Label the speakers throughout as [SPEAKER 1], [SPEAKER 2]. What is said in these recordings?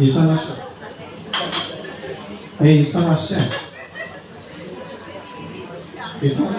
[SPEAKER 1] ইরফান আসছে, এই ইরফান আসছে, ইরফান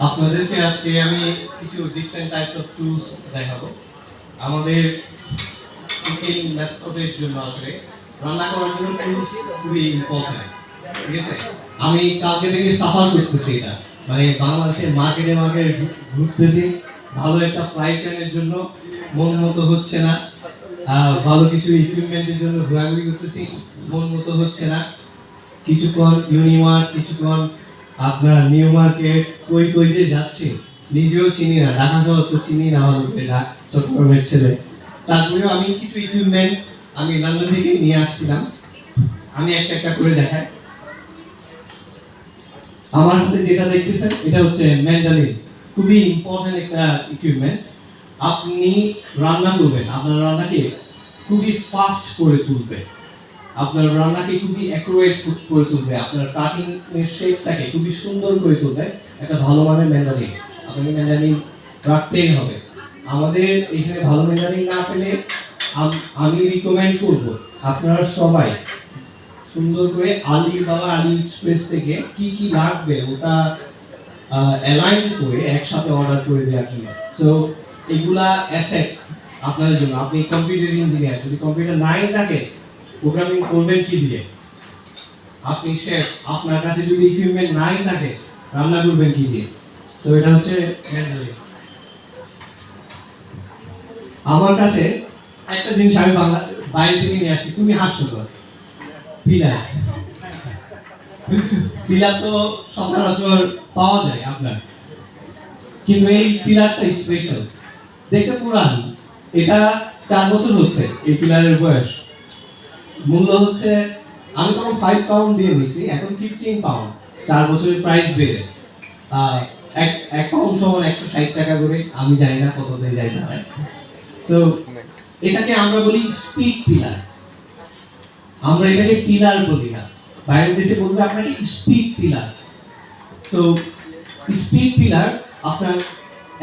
[SPEAKER 1] আপনাদেরকে আজকে আমি কিছু ডিফারেন্ট টাইপস অফ টুলস দেখাবো। আমাদের কুকিং মেথডের জন্য আসলে রান্না করার জন্য টুলস খুবই ইম্পর্টেন্ট, ঠিক আছে? আমি কালকে থেকে সাফার করতেছি, এটা মানে বাংলাদেশের মার্কেটে ঘুরতেছি, ভালো একটা ফ্রাই প্যানের জন্য মন মতো হচ্ছে না, ভালো কিছু ইকুইপমেন্টের জন্য ঘোরাঘুরি করতেছি, মন মতো হচ্ছে না। কিছুক্ষণ ইউনিমার্ট, কিছুক্ষণ আপনার নিউ মার্কেট, কই কই যে যাচ্ছি নিজেও চিনি না, ঢাকা শহর তো চিনি না ভালো করে, চট্টগ্রামের ছেলে। তারপরেও আমি কিছু ইকুইপমেন্ট আমি লন্ডন থেকে নিয়ে আসছিলাম, আমি একটা একটা করে দেখাই। আমার হাতে যেটা দেখতেছেন এটা হচ্ছে ম্যান্ডালিন, খুবই ইম্পর্টেন্ট একটা ইকুইপমেন্ট। আপনি রান্না করবেন, আপনার রান্নাকে খুবই ফাস্ট করে তুলবে, আপনার রান্নাকে খুবই অ্যাকুরেট করে তুলবে, আপনার কাটিং এর শেপটাকে খুবই সুন্দর করে তুলবে একটা ভালো মানের ম্যান্ডালিন। আপনাকে ম্যান্ডালিন রাখতেই হবে। আমাদের এখানে ভালো ম্যান্ডালিন না পেলে আমি রিকমেন্ড করব আপনারা সবাই সুন্দর করে আলিবাবা আলি এক্সপ্রেস থেকে কি কি লাগবে ওটা অ্যালাইন করে একসাথে অর্ডার করে দেওয়ার জন্য। সো এগুলা অ্যাসেট আপনাদের জন্য। আপনি কম্পিউটার ইঞ্জিনিয়ার, যদি কম্পিউটার নাই থাকে প্রোগ্রামিং করবেন কি দিয়ে? আপনি শেফ, আপনার কাছে যদি ইকুইপমেন্ট নাই থাকে রান্না করবেন কি দিয়ে? সো এটা হচ্ছে ম্যান্ডালিন। আমার কাছে একটা জিনিস আমি বাইরে থেকে নিয়ে আসছি, তুমি হাস্যকর, পিলার। পিলার তো সচরাচর পাওয়া যায় আপনার, কিন্তু এই পিলারটা স্পেশাল, দেখতে পুরান, এটা 4 বছর হচ্ছে এই পিলারের বয়স। মূল্য হচ্ছে, আমি তখন 5 পাউন্ড দিয়ে নিয়েছি, এখন 15 পাউন্ড, 4 বছরের প্রাইস বেড়ে এক পাউন্ড সমান 160 টাকা করে, আমি জানি না কত যায় না। সো এটাকে আমরা বলি স্পিড পিলার, আমরা এটাকে পিলার বলি না, বাইরের দেশে বলবে আপনাকে speed pillar. So speed pillar আপনার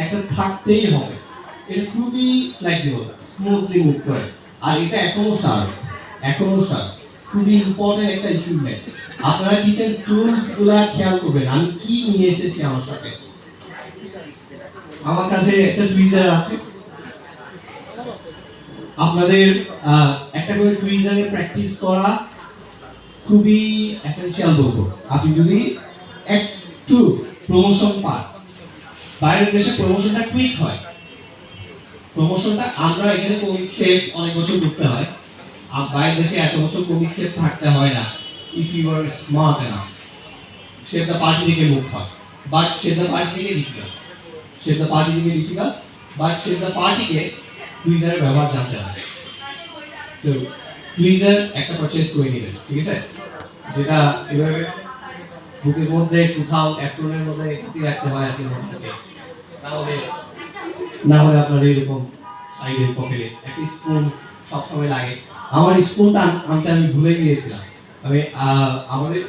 [SPEAKER 1] একটা থাকতেই হবে, এটা খুবই ফ্লেক্সিবল, স্মুথলি মুভ করে, আর এটা এখনো শার্প, খুবই ইম্পর্টেন্ট একটা ইকুইপমেন্ট। আপনারা কিচেন টুলস গুলা খেয়াল করবেন। আমি কি নিয়ে এসেছি আমার সাথে, আমার কাছে একটা টুইজার আছে, আপনাদের একটা করে টুইজারে প্র্যাকটিস করা খুবই এসেনশিয়াল বলবো। আপনি যদি একটু প্রমোশন পান, বাইরের দেশে প্রমোশনটা কুইক হয়, প্রমোশনটা আমরা এখানে কমিক শেফ অনেক বছর করতে হয়, আর বাইরের দেশে এত বছর কমিক শেফ থাকতে হয় না। if you are smart enough. Shape the party থেকে মুখ হয়, but shape the party থেকে difficult. Shape the party থেকে difficult, but shape the party K tweezer ব্যবহার জানতে হয়। So টুইজার একটা পারচেজ করে নেবেন, ঠিক আছে? যেটা এভাবে বুকের মধ্যে কোথাও অ্যাপ্রনের মধ্যে হাতি রাখতে হয়, হাতির মধ্যে না হলে আপনার এরকম সাইডের পকেটে একটা স্পুন সবসময় লাগে। আমার স্পুনটা আনতে আমি ভুলে গিয়েছিলাম। আমি আমাদের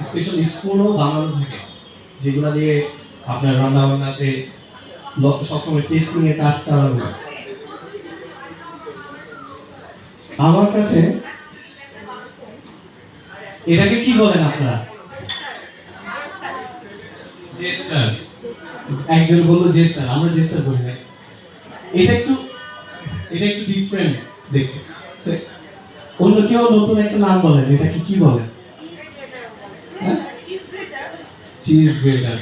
[SPEAKER 1] স্পেশাল স্পুনও বানানো থাকে, যেগুলো দিয়ে আপনার রান্না বান্নাতে সবসময় টেস্টিং এর কাজ চালানো হয়। আমার কাছে এটাকে কি বলেন আপনারা? জেস্টার। একজন বললো জেস্টার, আমরা জেস্টার বলি না। এটা একটু ডিফারেন্ট দেখতে। অন্য কেউ নতুন একটা নাম বলেন, এটা কি বলেন? চিজ গ্রেটার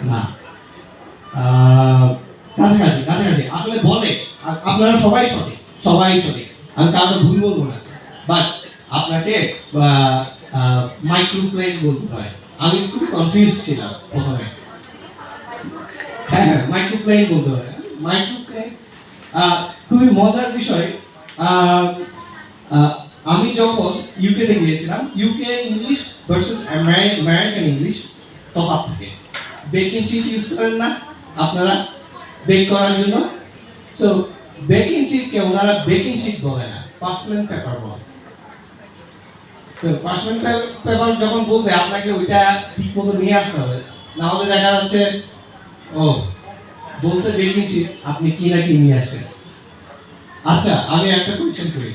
[SPEAKER 1] না, কাছাকাছি আসলে বলে। আপনারা সবাই সঠিক, আমি কারণ ভুল বলবো না, বাট আপনাকে মাইক্রোপ্লেন বলতে হয়। আমি খুব কনফিউজ ছিলাম প্রথমে। হ্যাঁ, মাইক্রোপ্লেন বলতে হয়। মাইক্রোপ্লেন খুবই মজার বিষয়। আমি যখন ইউকেতে গিয়েছিলাম, UK English versus American English তফাৎ থাকে। বেকিং শিট ইউজ করেন না আপনারা বেক করার জন্য? সো বেকিং শিটকে ওনারা বেকিং শিট বলে না, পার্চমেন্ট পেপার বলে। তো পার্চমেন্ট পেপার যখন বলবে, আপনাকে ওইটা ঠিক মতো নিয়ে আসতে হবে, না হলে দেখা যাচ্ছে ও বলছে বেকিং শিট, আপনি কি না কি নিয়ে আসছেন। আচ্ছা, আমি একটা কোয়েশ্চেন করি।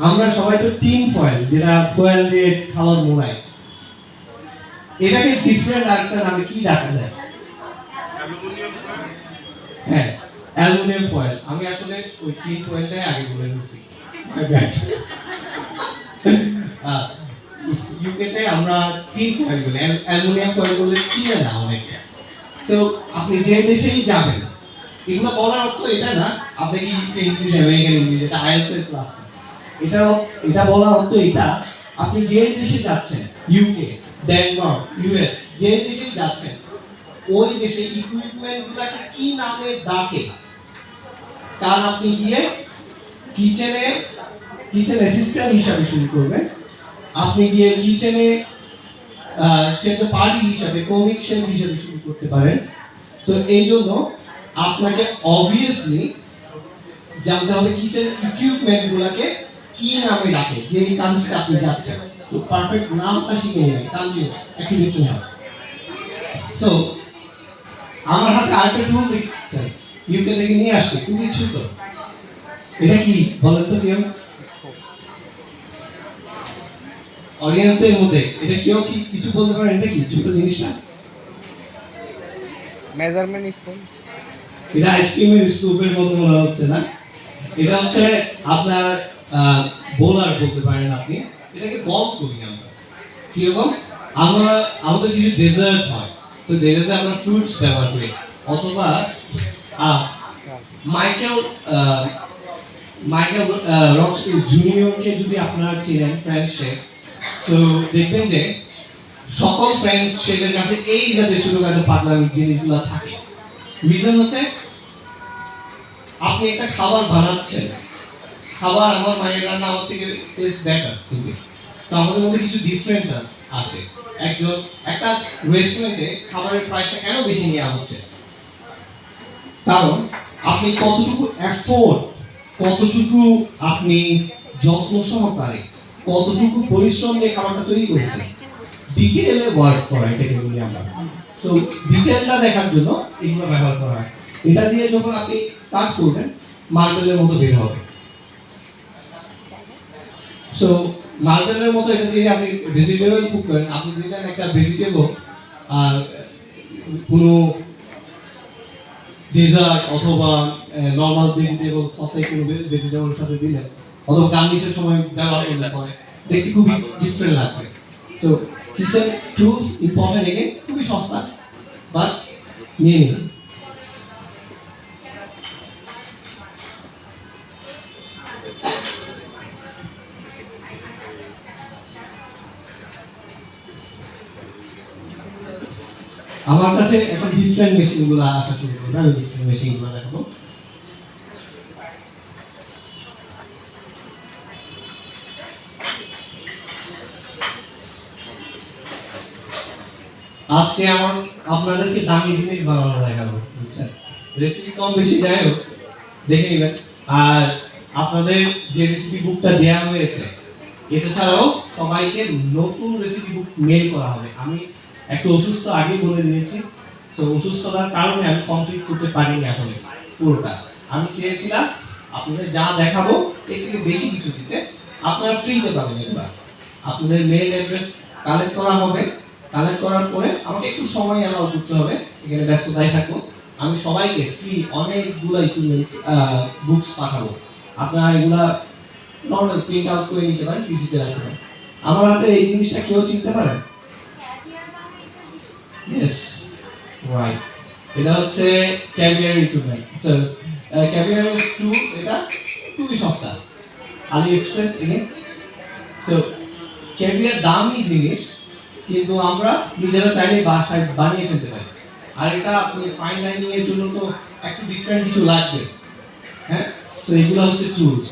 [SPEAKER 1] আমরা সবাই তো টিন ফয়েল, যেটা ফয়েল দিয়ে খাবার মোড়াই, এটাকে ডিফারেন্ট আরেকটা নামে কি দেখা যায়? হ্যাঁ, অ্যালুমিনিয়াম ফয়েল। আমি আসলে ওই টিন ফয়েলটাই আগে বলে দিয়েছি। ইউকেতে আমরা টিন ফয়েল বলি, অ্যালুমিনিয়াম ফয়েল বলে চিনে না অনেকে। তো আপনি যে দেশেই যাবেন, এগুলো বলার অর্থ এটা না আপনি কি ইউকে ইংলিশ, আমেরিকান ইংলিশ, এটা আইএলটিএস এর ক্লাস। এটা বলার অর্থ এটা, আপনি যে দেশে যাচ্ছেন, ইউকে, ডেনমার্ক, ইউএস, যে দেশে যাচ্ছেন, ওই দেশে ইকুইপমেন্ট গুলাকে কি নামে ডাকে। কারণ আপনি গিয়ে কিচেন অ্যাসিস্ট্যান্ট হিসাবে শুরু করবেন, আপনি গিয়ে কিচেনে সেটা পার্টি হিসাবে, কমিক শেফ হিসাবে শুরু করতে পারেন। সো এই জন্য আপনাকে অবভিয়াসলি জানতে হবে কিচেন ইকুইপমেন্ট গুলাকে কি নামে ডাকে, যে কান্ট্রিতে আপনি যাচ্ছেন। তো পারফেক্ট নামটা শিখে নেবেন, কান্ট্রি একটু লিখতে হবে। সো আমার হাতে আরেকটা টুল দেখছেন, ইউকে থেকে নিয়ে আসছে, খুবই ছোট। এটা কি বলেন তো কেউ? অডিয়েন্সের মধ্যে এটা কেউ কি কিছু বলতে পারেন? এটা কি ছোট জিনিসটা?
[SPEAKER 2] Measurement spoon.
[SPEAKER 1] এটা আইসক্রিমের স্কুপের মতো মনে হচ্ছে না? এটা হচ্ছে আপনার বোলার বলতে পারেন আপনি। এটাকে বল করি আমরা। কিরকম? আমরা আমাদের কিছু ডেজার্ট হয়, তো ডেজার্টে আমরা ফ্রুটস ব্যবহার করি, অথবা মাইকেল রক্স জুনিয়রকে যদি আপনারা চিনেন, ফ্রেঞ্চ শেফ, তো দেখবেন যে সকল ফ্রেঞ্চ শেফের কাছে এই জাতীয় ছোটখাটো পাতলামি জিনিসগুলো থাকে। রিজন হচ্ছে আপনি একটা খাবার বানাচ্ছেন, খাবার আমার মায়ের রান্না আমার থেকে টেস্ট বেটার, কিন্তু তো আমাদের মধ্যে কিছু ডিফারেন্স আছে। একটা রেস্টুরেন্টে খাবারের প্রাইসটা কেন বেশি নেওয়া হচ্ছে? কারণ আপনি কতটুকু এফোর্ট, কতটুকু আপনি যত্ন সহকারে, কতটুকু পরিশ্রম দিয়ে খাবারটা তৈরি করেছেন, ডিটেইলে ওয়ার্ক করা, এটাকে বলি আমরা। সো ডিটেইলটা দেখার জন্য এগুলো ব্যবহার করা হয়। এটা দিয়ে যখন আপনি কাট করবেন, মার্বেলের মতো বের হবে। সো মার্বেলের মতো এটা দিয়ে আপনি ভেজিটেবল কুক করেন, আপনি দিলেন একটা ভেজিটেবল আর কোনো ডেজার্ট অথবা নরমাল ভেজিটেবল সাথে কোনো ভেজিটেবলের সাথে দিলেন, অথবা গার্নিশের সময় ব্যবহার করলে পরে দেখতে খুবই ডিফারেন্ট লাগবে। সো কিচেন টুলস ইম্পর্টেন্ট, এগে খুবই সস্তা, বাট নিয়ে নিন। আমার কাছে এখন ডিফারেন্ট মেশিনগুলো আসা শুরু করবে, আমি ডিফারেন্ট মেশিনগুলো দেখাবো। আজকে আমার আপনাদেরকে দামি জিনিস বানানো দেখাবো, বুঝছেন? রেসিপি কম বেশি যাই হোক দেখে নেবেন। আর আপনাদের যে রেসিপি বুকটা দেওয়া হয়েছে, এটা ছাড়াও সবাইকে নতুন রেসিপি বুক মেল করা হবে। আমি একটু অসুস্থ আগে বলে দিয়েছি, তো অসুস্থতার কারণে আমি কমপ্লিট করতে পারিনি আসলে পুরোটা। আমি চেয়েছিলাম আপনাদের যা দেখাবো এর থেকে বেশি কিছু দিতে, আপনারা ফ্রিতে পাবেন। এবার আপনাদের মেল অ্যাড্রেস কালেক্ট করা হবে, কালেক্ট করার পরে আমাকে একটু সময় অ্যালাউ করতে হবে, এখানে ব্যস্ততায় থাকবো। আমি সবাইকে ফ্রি অনেকগুলো ইকুইপমেন্টস বুকস পাঠাবো। আপনারা এগুলা নর্মাল প্রিন্ট আউট করে নিতে পারেন, পিসিতে রাখতে পারেন। আমার হাতে এই জিনিসটা কেউ চিনতে পারেন? Yes, right. এটা হচ্ছে caviar equipment. So caviar tools, এটা খুবই সস্তা, আলি এক্সপ্রেস এগেন। সো ক্যাভিয়ার দামি জিনিস, কিন্তু আমরা নিজেরা চাইলে বাসায় বানিয়ে ফেলতে পারি। আর এটা আপনি ফাইন ডাইনিং এর জন্য তো একটু ডিফারেন্ট কিছু লাগবে, হ্যাঁ। সো এগুলো হচ্ছে টুলস।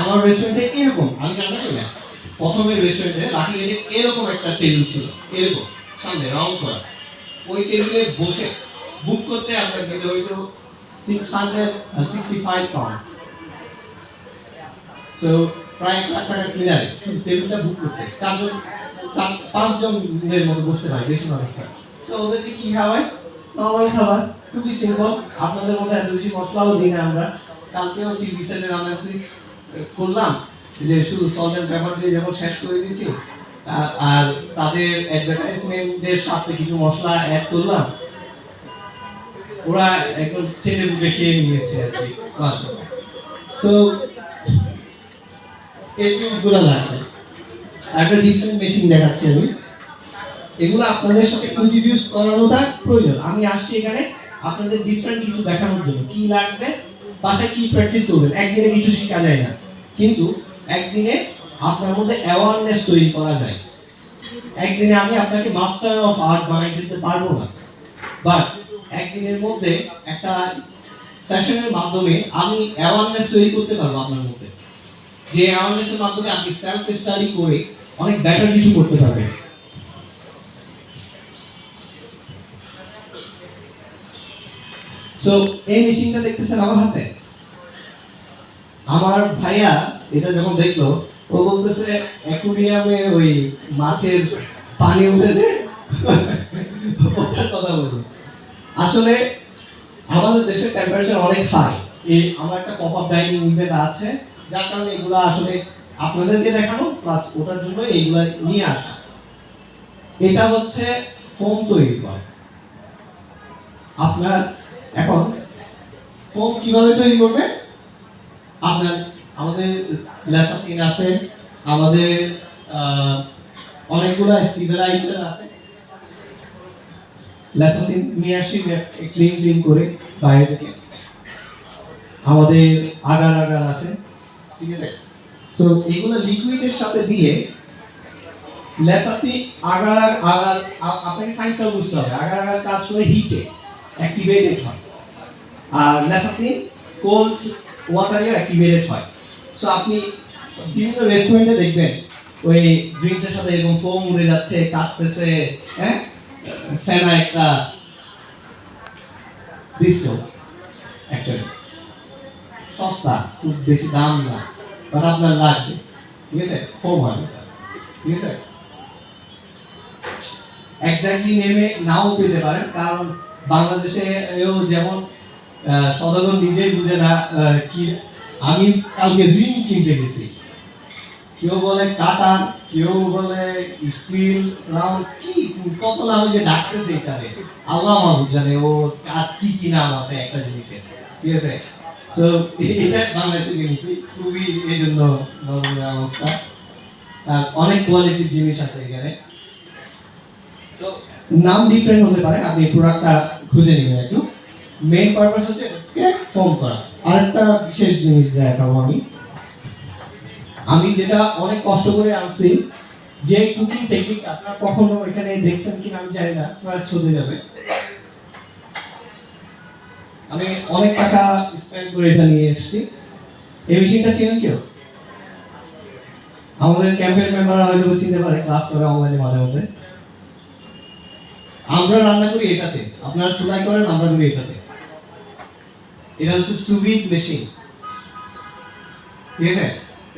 [SPEAKER 1] আমার রেস্টুরেন্টে এরকম, আমি রান্না করি না, প্রথমে রেস্টুরেন্টে লাকি গেটে এরকম একটা টেবিল ছিল, এরকম সামনে রাউন্ড করা। ওই টেবিলে বসে বুক করতে আপনার দিতে হইতো 665 পাউন্ড। সো প্রায় 1 লাখ টাকা কিনারে শুধু টেবিলটা বুক করতে। 5 জনের মতো বসতে পারে, বেশি মানুষ না। তো ওদেরকে কি খাওয়ায়? নর্মাল খাবার, খুবই সিম্পল। আপনাদের মধ্যে এত বেশি মশলাও দিই না আমরা। কালকেও টিভি চ্যানেলে আমরা করলাম যে শুধু সল্ট এন্ড পেপার দিয়ে যেমন শেষ করে দিচ্ছি, আর তাদের অ্যাডভার্টাইজমেন্টের সাথে কিছু মশলা অ্যাড করলাম, ওরা একদম চেটে বুকে খেয়ে নিয়েছে আর কি। তো এই টুলসগুলো লাগবে। একটা ডিফারেন্ট মেশিন দেখাচ্ছি আমি, এগুলো আপনাদের সাথে ইন্ট্রোডিউস করানোটা প্রয়োজন। আমি আসছি এখানে আপনাদের ডিফারেন্ট কিছু দেখানোর জন্য। কি লাগবে, বাসায় কি প্র্যাকটিস করবেন, একদিনে কিছু শেখা যায় না, কিন্তু একদিনে আপনার মধ্যে অ্যাওয়ারনেস তৈরি করা যায়। একদিনে আমি আপনাকে মাস্টার অফ আর্ট বানাই দিতে পারবো না, বাট একদিনের মধ্যে একটা সেশনের মাধ্যমে আমি অ্যাওয়ারনেস তৈরি করতে পারবো আপনার মধ্যে, যে অ্যাওয়ারনেসের মাধ্যমে আপনি সেলফ স্টাডি করে অনেক বেটার কিছু করতে পারবেন। সো এই মেশিনটা দেখতেছেন আমার হাতে, আমার ভাইয়া এটা যখন দেখলো, ও বলতেছে অ্যাকুরিয়ামে ওই মাছের পানি উঠেছে, ওটার কথা বলবো। আসলে আমাদের দেশের টেম্পারেচার অনেক হাই। এই আমার একটা পপ আপ ডাইনিং ইভেন্ট আছে, যার কারণে এগুলো আসলে আপনাদেরকে দেখানো প্লাস ওটার জন্য এইগুলা নিয়ে আসা। এটা হচ্ছে ফোম তৈরি করা। আপনার এখন ফোম কিভাবে তৈরি করবে? আপনার আমাদের ল্যাসাতিন আছে, আমাদের অনেকগুলো স্টিভেলাইজার আছে। ল্যাসাতিন নিয়ে আসি ক্লিন করে বাইরে থেকে। আমাদের আগার আছে, ঠিক আছে। সো এগুলো লিকুইডের সাথে দিয়ে ল্যাসাতিন আগার আপনাকে সায়েন্সটা বুঝতে হবে। আগার কাজ করে হিটে অ্যাক্টিভেটেড হয়, আর ল্যাসাতিন কোল্ড ওয়াটারে অ্যাক্টিভেটেড হয়। সো আপনি বিভিন্ন রেস্টুরেন্টে দেখবেন ওই ড্রিঙ্কসের সাথে এরকম ফোম উড়ে যাচ্ছে, কাটতেছে, হ্যাঁ, ফেনা একটা দিsto অ্যাকচুয়ালি সস্তা, খুব বেশি দাম না, বাট আপনার লাগবে, ঠিক আছে। ফোম হয়, ঠিক আছে। এক্স্যাক্টলি নেমে নাও পেতে পারেন, কারণ বাংলাদেশে যেমন সদাগর নিজেই বুঝে না কি। আমি কালকে রিং কিনতে গেছি, কেউ বলে কাটা, কেউ বলে স্টিল রাউন্ড, কি কত নাম যে ডাকতেছে এখানে, আল্লাহ মাহবুব জানে ও কি কি নাম আছে একটা জিনিসের, ঠিক আছে। তো এটা বাংলাদেশে কিনেছি, খুবই এই জন্য অবস্থা। আর অনেক কোয়ালিটির জিনিস আছে এখানে। নাম ডিফারেন্ট হতে পারে, আপনি প্রোডাক্টটা খুঁজে নেবেন একটু। মেইন পারপাস হচ্ছে ফর্ম করা। আরেকটা বিশেষ জিনিস দেখাবো আমি যেটা অনেক কষ্ট করে আনছি,
[SPEAKER 2] যে কুকিং টেকনিক আপনারা কখনো এখানে দেখছেন কিনা আমি জানি না, ফার্স্ট হতে যাবে। আমি অনেক টাকা স্পেন্ড করে এটা নিয়ে এসেছি। এই মেশিনটা চেনেন কেউ? আমাদের ক্যাম্পের মেম্বাররা হয়তো চিনতে পারে, ক্লাস করে অনলাইনে মাঝে মধ্যে। আমরা রান্না করি এটাতে, আপনারা চুলাই করেন, আমরা করি এটাতে। এটা হচ্ছে সুভিক মেশিন, ঠিক আছে?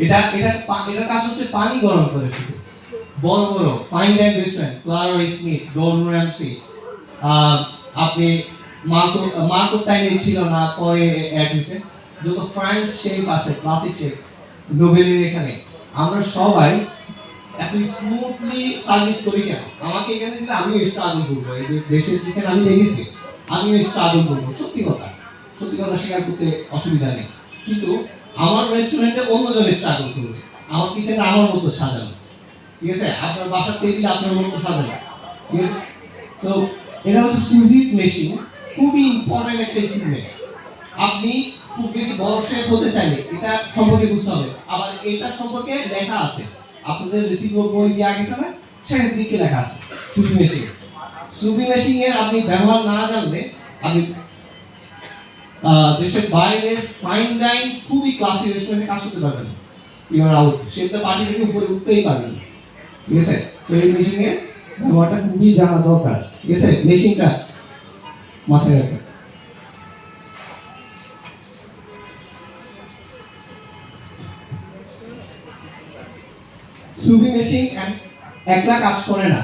[SPEAKER 2] এটার কাজ হচ্ছে পানি গরম করে শুধু। বড় বড় ফাইন ডাইন রেস্টুরেন্ট, ক্লারো স্মিথ, গর্ডন র্যামসি, আপনি মার্কো টাইনে ছিল না, পরে অ্যাড হয়েছে, যত ফ্রান্স শেফ আছে, ক্লাসিক শেফ, নোভেলের এখানে, আমরা সবাই এত স্মুথলি সার্ভিস করি কেন? আমাকে এখানে দিলে আমিও স্ট্রাগল করবো। এই দেশের কিচেন আমি দেখেছি, আমিও স্ট্রাগল করবো। সত্যি কথা স্বীকার করতে অসুবিধা নেই। কিন্তু আমার রেস্টুরেন্টে অন্যজন স্ট্রাগল করবে, আমার কিচেনটা আমার মতো সাজানো, ঠিক আছে? আপনার বাসার টেবিল আপনার মতো সাজানো, ঠিক আছে? তো এটা হচ্ছে সুভিক মেশিন, খুবই ইম্পর্টেন্ট একটা ইকুইপমেন্ট। আপনি খুব বেশি বড় শেফ হতে চাইলে এটা সম্পর্কে বুঝতে হবে। আবার এটা সম্পর্কে লেখা আছে, আপনাদের রেসিপি বই দেওয়া গেছে না, সেখানে দিকে লেখা আছে সুভি মেশিন এর আপনি ব্যবহার না জানলে আপনি দেশের বাইরে ফাইন ডাইন খুবই ক্লাসি রেস্টুরেন্টে কাজ করতে পারবেন না। ইউ আর আউট, সেটা পার্টি থেকে উপরে উঠতেই পারবেন না, ঠিক আছে? তো এই মেশিনের ব্যবহারটা খুবই জানা দরকার, ঠিক আছে? মেশিনটা মাথায় রাখবেন। সুভি মেশিন একলা কাজ করে না,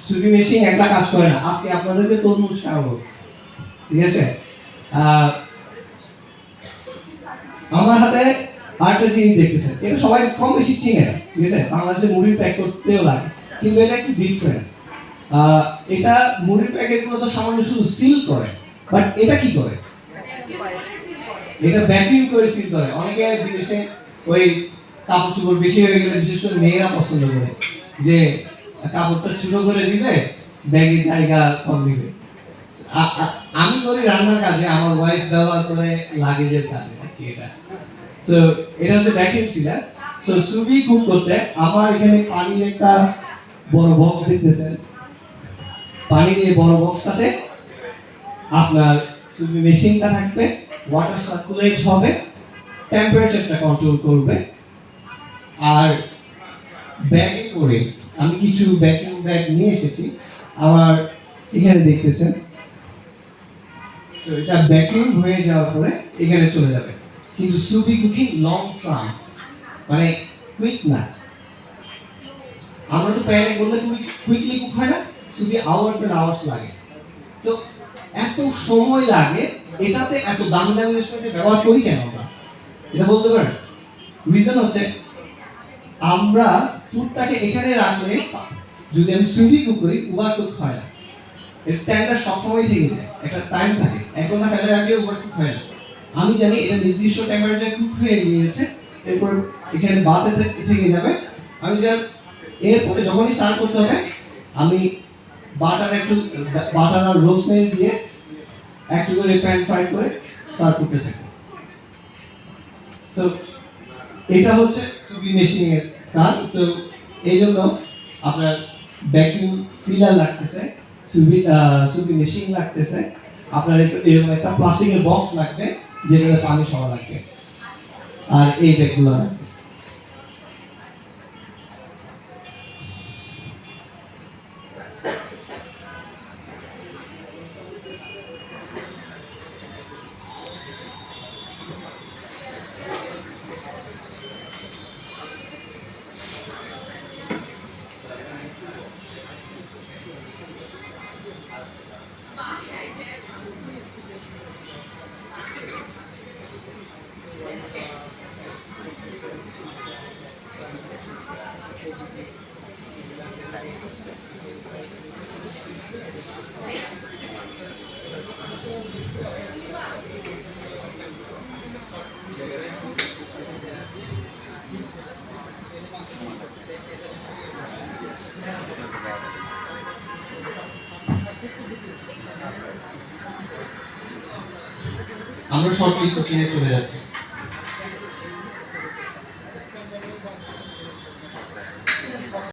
[SPEAKER 2] সুভি মেশিন একলা কাজ করে না। আজকে আপনাদেরকে তরমুজ খাওয়াবো, ঠিক আছে? আমার হাতে আরেকটা জিনিস দেখতেছেন, এটা সবাই কম বেশি চিনে, ঠিক আছে? বাংলাদেশে মুড়ির প্যাক করতেও লাগে, কিন্তু এটা একটু ডিফারেন্ট। এটা মুড়ির প্যাকেট গুলো তো সামান্য শুধু সিল করে, বাট এটা কি করে? এটা ভ্যাকুয়াম করে সিল করে। অনেকে বিদেশে ওই কাপড় চোপড় বেশি হয়ে গেলে, বিশেষ করে মেয়েরা পছন্দ করে যে কাপড়টা ছোট করে দিবে, ব্যাগে জায়গা কম দিবে। আমি করি রান্নার কাজে, আমার ওয়াইফ ব্যবহার করে লাগেজের কাজে। সো এটা হচ্ছে ভ্যাকুয়াম সিলার। সো সুবি কুক করতে আমার এখানে পানির একটা বড় বক্স দেখতেছেন, পানির এই বড় বক্সটাতে আপনার সুবি মেশিনটা থাকবে, ওয়াটার সার্কুলেট হবে, টেম্পারেচারটা কন্ট্রোল করবে। আর ব্যাগে করে আমি কিছু ভ্যাকুয়াম ব্যাগ নিয়ে এসেছি, আমার এখানে দেখতেছেন। তো এটা ভ্যাকুয়াম হয়ে যাওয়ার পরে এখানে চলে যাবে। কিন্তু সুবি কুকিং লং টার্ম, মানে কুইক না। আমরা তো প্যানে করলে খুবই কুইকলি কুক হয় না, সুবি আওয়ার্স এন্ড আওয়ার্স লাগে। তো এত সময় লাগে, এটাতে এত দামি দামি রেস্টুরেন্টে ব্যবহার করি কেন আমরা? এটা বলতে পারেন? রিজন হচ্ছে আমরা ফুডটাকে এখানে রাখলে, যদি আমি সুবি কুক করি, ওভার কুক হয় না। এর টাইমটা সবসময় থেকে যায়, একটা টাইম থাকে, এক ঘন্টা ফেলে রাখলে ওভার কুক হয় না। আমি জানি এটা নির্দিষ্ট টেম্পারেচারে কুক হয়ে গিয়েছে, এরপর এখানে বাতে থেকে যাবে। আমি যা এরপরে যখনই সার্ভ করতে হবে, আমি বাটার আর রোজমেরি দিয়ে একটু করে প্যান ফ্রাই করে সার্ভ করতে থাকি। তো এটা হচ্ছে সুবি মেশিং এর কাজ। সো এই জন্য আপনার ভ্যাকুয়াম সিলার লাগতেছে, সুবি মেশিন লাগতেছে, আপনার এরকম একটা প্লাস্টিকের বক্স লাগবে যেটাতে পানি সরা লাগবে, আর এই ব্যাগগুলো লাগবে। আমরা শর্টলি কুকিংয়ে চলে যাচ্ছি।